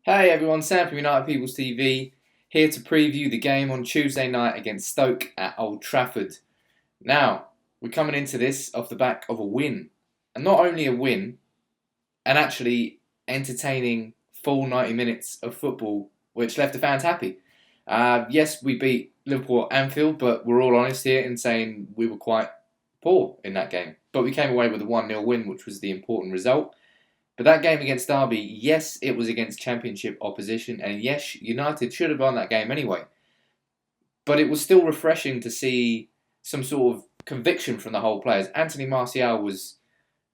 Hey everyone, Sam from United People's TV, here to preview the game on Tuesday night against Stoke at Old Trafford. Now, we're coming into this off the back of a win. And not only a win, an actually entertaining full 90 minutes of football, which left the fans happy. Yes, we beat Liverpool at Anfield, but we're all honest here in saying we were quite poor in that game. But we came away with a 1-0 win, which was the important result. But that game against Derby, yes, it was against Championship opposition, and yes, United should have won that game anyway. But it was still refreshing to see some sort of conviction from the whole players. Anthony Martial was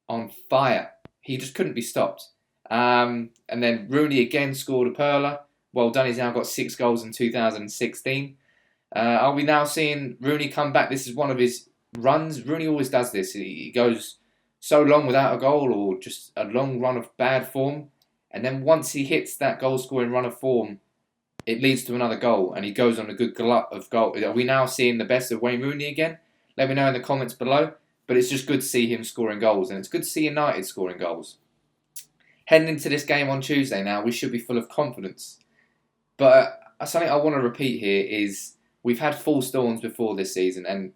on fire. He just couldn't be stopped. And then Rooney again scored a perler. Well done, he's now got 6 goals in 2016. Are we now seeing Rooney come back? This is one of his runs. Rooney always does this. He goes so long without a goal or just a long run of bad form. And then once he hits that goal-scoring run of form, it leads to another goal and he goes on a good glut of goal. Are we now seeing the best of Wayne Rooney again? Let me know in the comments below. But it's just good to see him scoring goals and it's good to see United scoring goals. Heading into this game on Tuesday now, we should be full of confidence. But something I want to repeat here is we've had full storms before this season and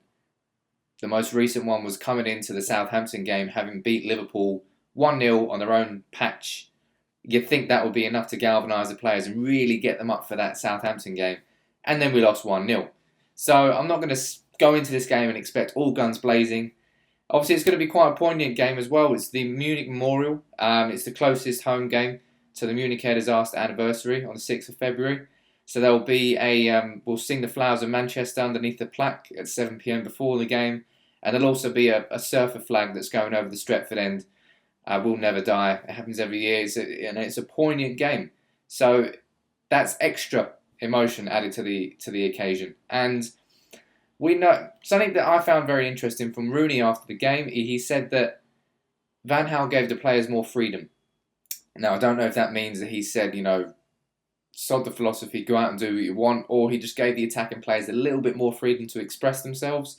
the most recent one was coming into the Southampton game, having beat Liverpool 1-0 on their own patch. You'd think that would be enough to galvanise the players and really get them up for that Southampton game. And then we lost 1-0. So I'm not going to go into this game and expect all guns blazing. Obviously, it's going to be quite a poignant game as well. It's the Munich Memorial. It's the closest home game to the Munich Air disaster anniversary on the 6th of February. So there'll be we'll sing the Flowers of Manchester underneath the plaque at 7 p.m. before the game. And there'll also be a surfer flag that's going over the Stretford end. We'll never die. It happens every year. It's a poignant game. So that's extra emotion added to the occasion. And we know something that I found very interesting from Rooney after the game. He said that Van Gaal gave the players more freedom. Now I don't know if that means that he said, sod the philosophy, go out and do what you want, or he just gave the attacking players a little bit more freedom to express themselves.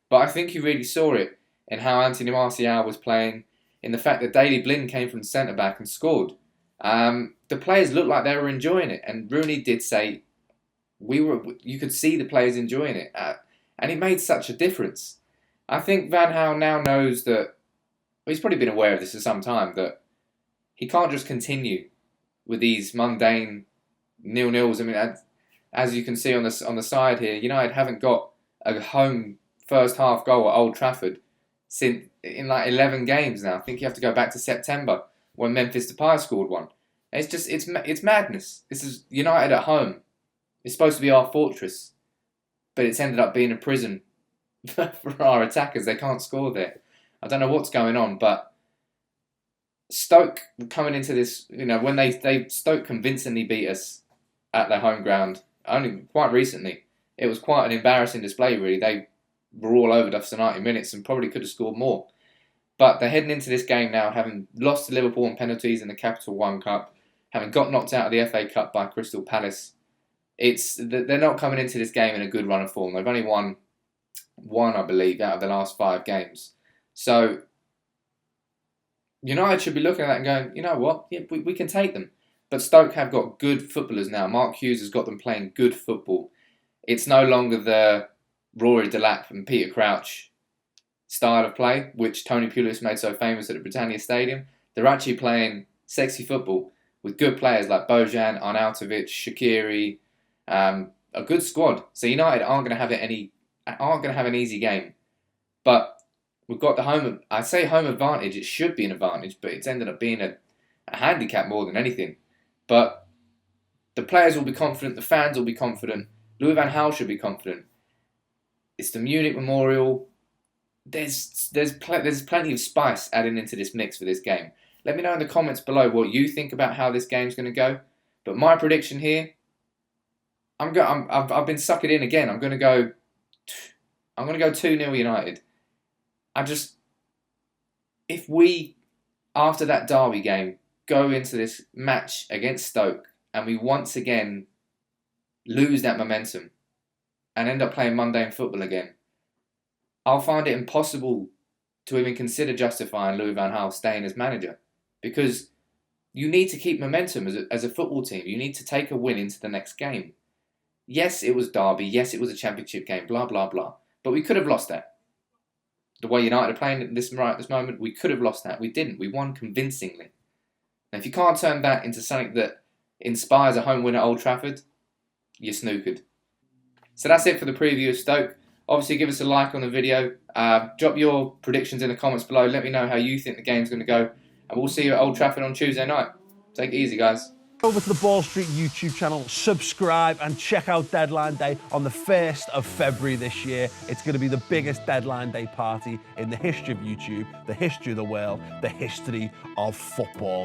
But I think you really saw it in how Anthony Martial was playing, in the fact that Daley Blind came from centre-back and scored. The players looked like they were enjoying it, and Rooney did say you could see the players enjoying it, and it made such a difference. I think Van Gaal now knows that, well, he's probably been aware of this for some time, that he can't just continue with these mundane 0-0s. I mean, as you can see on the side here, United haven't got a home first half goal at Old Trafford in like 11 games now. I think you have to go back to September when Memphis Depay scored one. And it's madness. This is United at home. It's supposed to be our fortress, but it's ended up being a prison for our attackers. They can't score there. I don't know what's going on, but Stoke coming into this, when they Stoke convincingly beat us at their home ground only quite recently. It was quite an embarrassing display, really. They were all over us for 90 minutes and probably could have scored more. But they're heading into this game now, having lost to Liverpool on penalties in the Capital One Cup, having got knocked out of the FA Cup by Crystal Palace. They're not coming into this game in a good run of form. They've only won one, I believe, out of the last 5 games. So United should be looking at that and going, you know what, yeah, we can take them. But Stoke have got good footballers now. Mark Hughes has got them playing good football. It's no longer the Rory Delap and Peter Crouch style of play, which Tony Pulis made so famous at the Britannia Stadium. They're actually playing sexy football with good players like Bojan, Arnautovic, Shaqiri, a good squad. So United aren't going to have an easy game. But we've got the home advantage. It should be an advantage, but it's ended up being a handicap more than anything. But the players will be confident, the fans will be confident, Louis van Gaal should be confident. It's the Munich Memorial. There's plenty of spice adding into this mix for this game. Let me know in the comments below what you think about how this game's going to go. But my prediction here, I've been suckered in again. I'm going to go 2-0 United. If we, after that Derby game, go into this match against Stoke and we once again lose that momentum and end up playing mundane football again, I'll find it impossible to even consider justifying Louis van Gaal staying as manager, because You need to keep momentum as a football team. You need to take a win into the next game. Yes, it was Derby. Yes, it was a championship game. Blah, blah, blah. But we could have lost that. The way United are playing at this moment, we could have lost that. We didn't. We won convincingly. Now, if you can't turn that into something that inspires a home win at Old Trafford, you're snookered. So that's it for the preview of Stoke. Obviously, give us a like on the video. Drop your predictions in the comments below. Let me know how you think the game's going to go. And we'll see you at Old Trafford on Tuesday night. Take it easy, guys. Over to the Ball Street YouTube channel, subscribe and check out Deadline Day on the 1st of February this year. It's going to be the biggest Deadline Day party in the history of YouTube, the history of the world, the history of football.